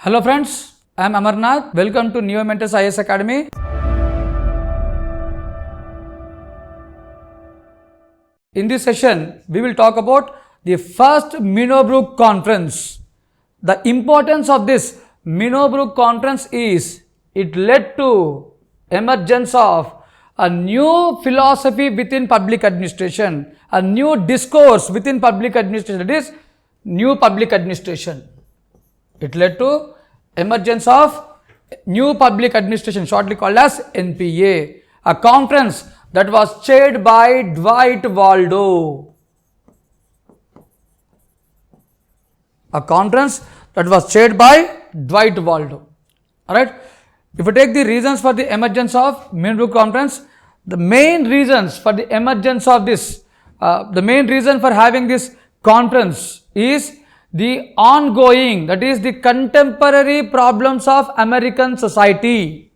Hello friends, I am Amarnath. Welcome to NEOMENTORS IAS Academy. In this session, we will talk about the first Minnowbrook conference. The importance of this Minnowbrook conference is it led to emergence of a new philosophy within public administration, a new discourse within public administration, that is new public administration. It led to emergence of new public administration, shortly called as NPA, a conference that was chaired by Dwight Waldo. A conference that was chaired by Dwight Waldo. Alright. If you take the reasons for the emergence of Minnowbrook conference, the main reasons for the emergence of this, the main reason for having this conference is the ongoing, that is the contemporary problems of American society.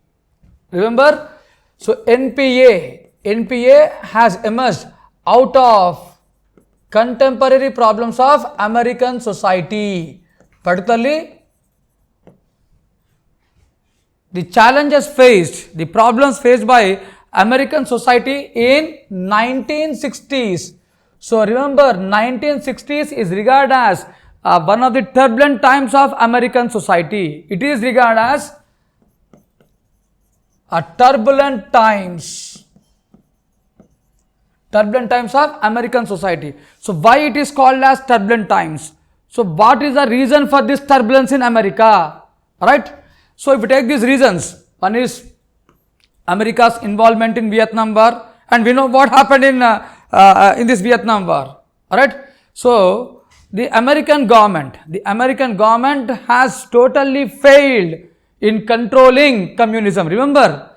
Remember, so NPA has emerged out of contemporary problems of American society, particularly the challenges faced, the problems faced by American society in 1960s. So remember, 1960s is regarded as one of the turbulent times of American society. It is regarded as a turbulent times of American society. So why it is called as turbulent times? So what is the reason for this turbulence in America? Alright. So if you take these reasons, one is America's involvement in Vietnam War, and we know what happened in this Vietnam War. Alright. So the American government has totally failed in controlling communism. Remember,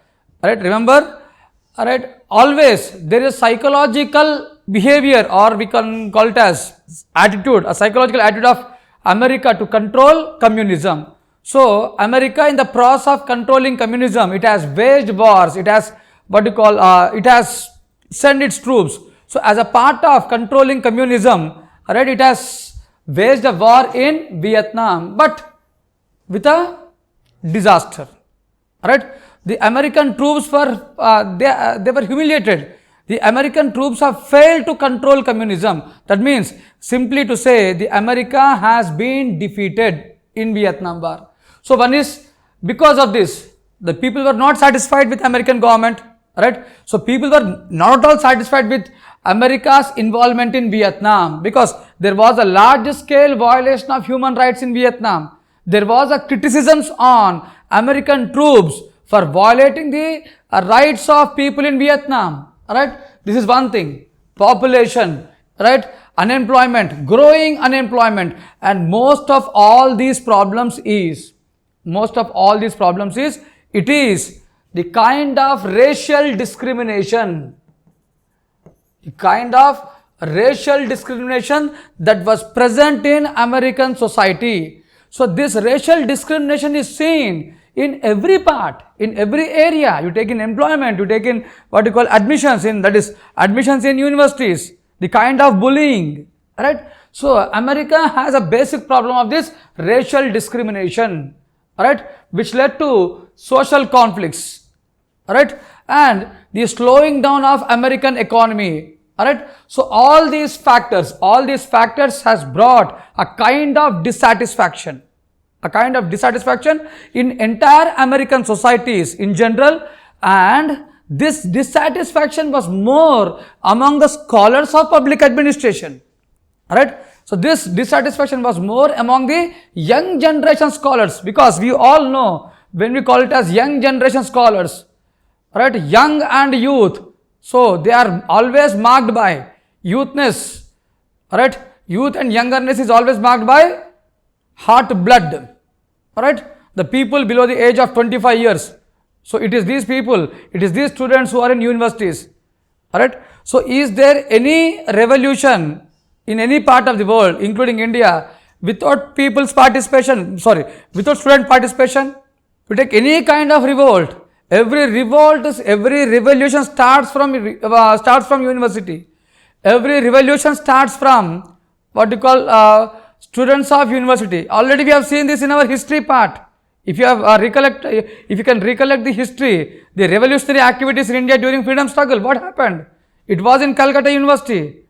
always there is psychological behavior, or we can call it as attitude, a psychological attitude of America to control communism. So America, in the process of controlling communism, it has waged wars, it has it has sent its troops. So as a part of controlling communism, it has waged a war in Vietnam, but with a disaster. The American troops were they were humiliated. The American troops have failed to control communism. That means, simply to say, the America has been defeated in Vietnam War. So one is, because of this, the people were not satisfied with American government. So people were not at all satisfied with America's involvement in Vietnam, because there was a large scale violation of human rights in Vietnam. There was a criticisms on American troops for violating the rights of people in Vietnam. This is one thing. Population, unemployment, growing unemployment, and most of all these problems is it is the kind of racial discrimination. The kind of racial discrimination that was present in American society. So this racial discrimination is seen in every part, in every area. You take in employment, you take in what you call admissions, that is admissions in universities, the kind of bullying. So America has a basic problem of this racial discrimination, which led to social conflicts, and the slowing down of American economy. So all these factors has brought a kind of dissatisfaction in entire American societies in general, and this dissatisfaction was more among the scholars of public administration. So this dissatisfaction was more among the young generation scholars, because we all know, when we call it as young generation scholars, young and youth, so they are always marked by youthness. Youth and youngerness is always marked by hot blood. The people below the age of 25 years. So it is these people, it is these students who are in universities. So is there any revolution in any part of the world, including India, without people's participation, without student participation? We take any kind of revolt. Every revolution starts from university. Every revolution starts from what you call students of university. Already we have seen this in our history part. If you have if you can recollect the history, the revolutionary activities in India during freedom struggle, what happened? It was in Calcutta University,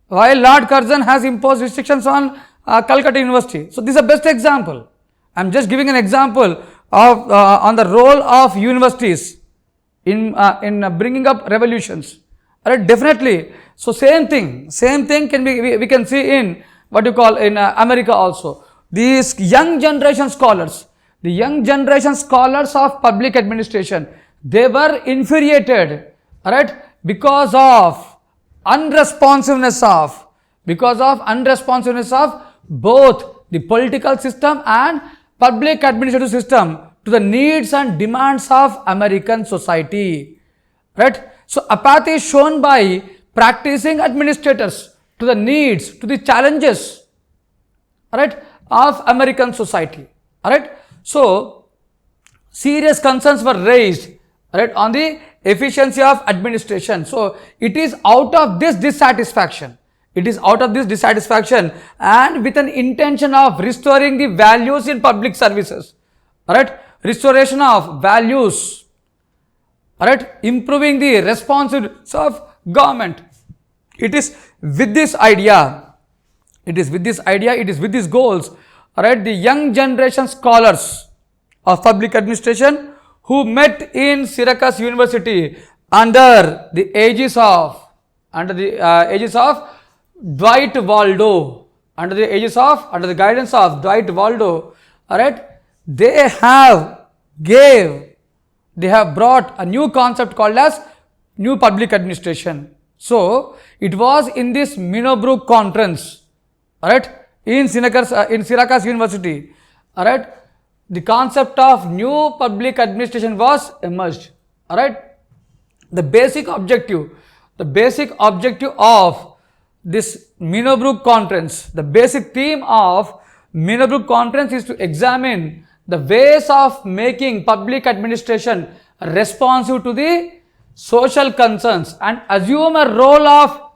while Lord Curzon has imposed restrictions on Calcutta University. So this is the best example. I am just giving an example of on the role of universities in bringing up revolutions. Alright, definitely. So same thing can be we can see in what you call in America also. These young generation scholars, the young generation scholars of public administration, they were infuriated, alright, because of unresponsiveness of both the political system and public administrative system to the needs and demands of American society, right? So apathy is shown by practicing administrators to the needs, to the challenges, alright, of American society, alright. So serious concerns were raised, right, on the efficiency of administration. So it is out of this dissatisfaction, and with an intention of restoring the values in public services, right, restoration of values, right, improving the responsiveness of government. It is with this idea, it is with these goals, right, the young generation scholars of public administration who met in Syracuse University under the aegis of Dwight Waldo, under the guidance of Dwight Waldo, alright, they have brought a new concept called as new public administration. So it was in this Minnowbrook conference, alright, in Syracuse University, alright, the concept of new public administration was emerged, alright. The basic objective of this Minnowbrook conference, the basic theme of Minnowbrook conference is to examine the ways of making public administration responsive to the social concerns and assume a role of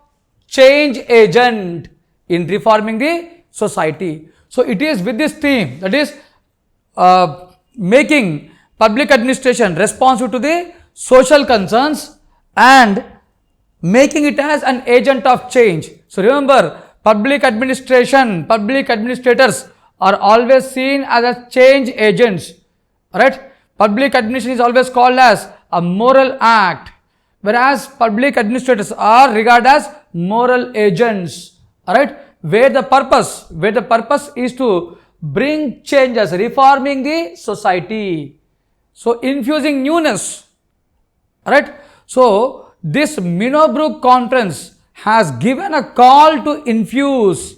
change agent in reforming the society. So it is with this theme, that is making public administration responsive to the social concerns and making it as an agent of change. So remember, public administrators are always seen as a change agents, right? Public administration is always called as a moral act, whereas public administrators are regarded as moral agents, alright, where the purpose is to bring changes, reforming the society, so infusing newness, alright. So this Minnowbrook conference has given a call to infuse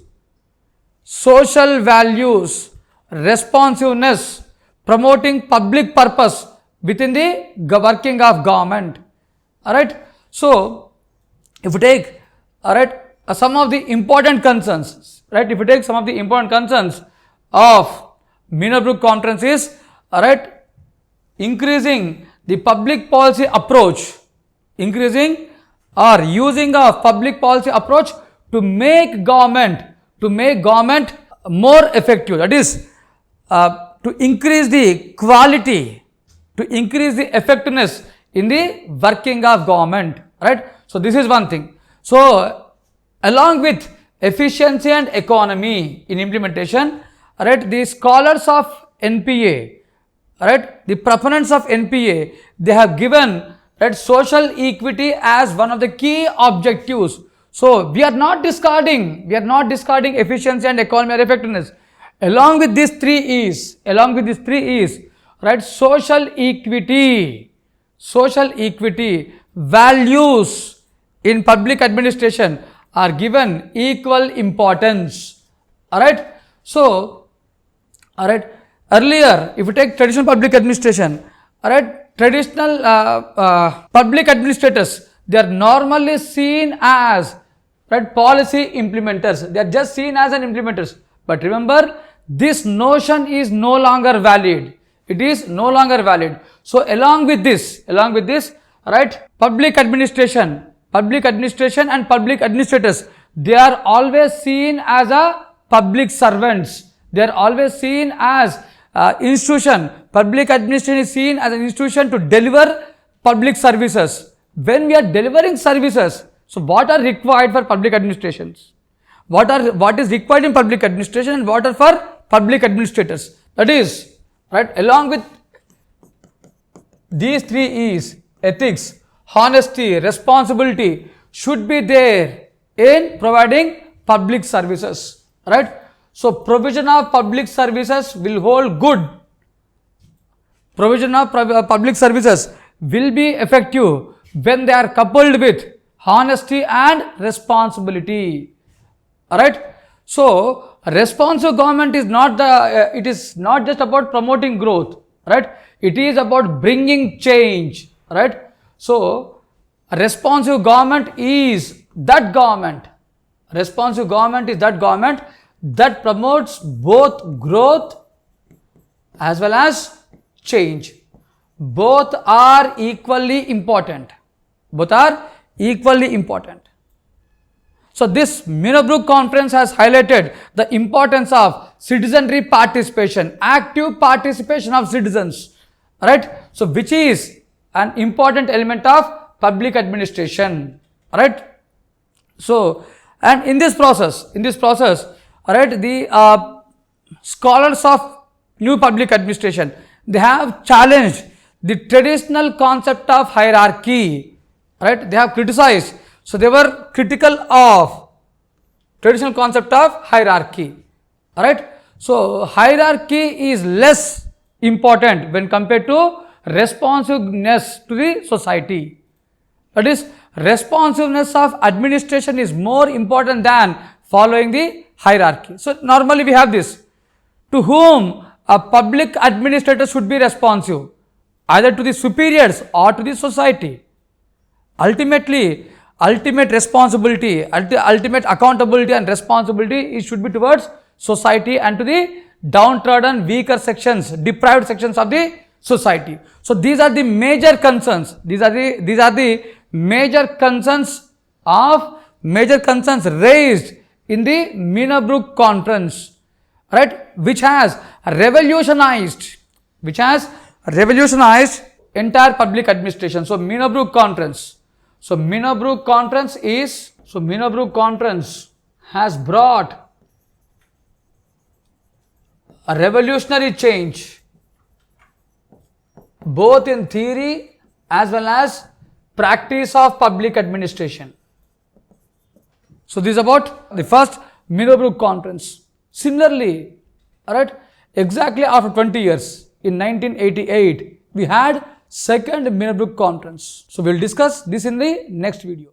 social values, responsiveness, promoting public purpose within the working of government, alright. So if you take, alright, some of the important concerns, right, if you take some of the important concerns of Minnowbrook conference is, alright, increasing the public policy approach, increasing or using a public policy approach to make government more effective, that is to increase the quality, to increase the effectiveness in the working of government, right. So this is one thing. So along with efficiency and economy in implementation, right, the scholars of NPA, right, the proponents of NPA, they have given, right, social equity as one of the key objectives. So we are not discarding efficiency and economy or effectiveness. Along with these three E's, right, social equity, values in public administration are given equal importance, alright. So, alright, earlier if you take traditional public administration, alright, traditional public administrators, they are normally seen as, right, policy implementers, they are just seen as an implementers. But remember, this notion is no longer valid, it is no longer valid. So along with this, right, public administration and public administrators, they are always seen as a public servants. They are always seen as institution. Public administration is seen as an institution to deliver public services. When we are delivering services, so what are required for public administrations? What is required in public administration and what are for public administrators? That is, right, along with these three E's, ethics, honesty, responsibility, should be there in providing public services, right? So provision of public services will hold good. Provision of public services will be effective when they are coupled with honesty and responsibility. Alright, so responsive government is not it is not just about promoting growth, right? It is about bringing change, right? So responsive government is that government. Responsive government is that government that promotes both growth as well as change. Both are equally important. Both are equally important. So this Minnowbrook conference has highlighted the importance of citizenry participation, active participation of citizens, right? So which is an important element of public administration, right? So, and in this process, right, the scholars of new public administration, they have challenged the traditional concept of hierarchy, right? They have criticized. So they were critical of traditional concept of hierarchy, alright. So hierarchy is less important when compared to responsiveness to the society. That is, responsiveness of administration is more important than following the hierarchy. So normally we have this, to whom a public administrator should be responsive, either to the superiors or to the society. Ultimately, ultimate responsibility, ultimate accountability and responsibility, it should be towards society and to the downtrodden, weaker sections, deprived sections of the society. So these are the major concerns. These are the major concerns raised in the Minnowbrook conference, right? Which has revolutionized entire public administration. So Minnowbrook conference. So Minnowbrook conference has brought a revolutionary change both in theory as well as practice of public administration. So this is about the first Minnowbrook conference. Similarly, alright, exactly after 20 years, in 1988, we had second Minnowbrook conference. So we'll discuss this in the next video.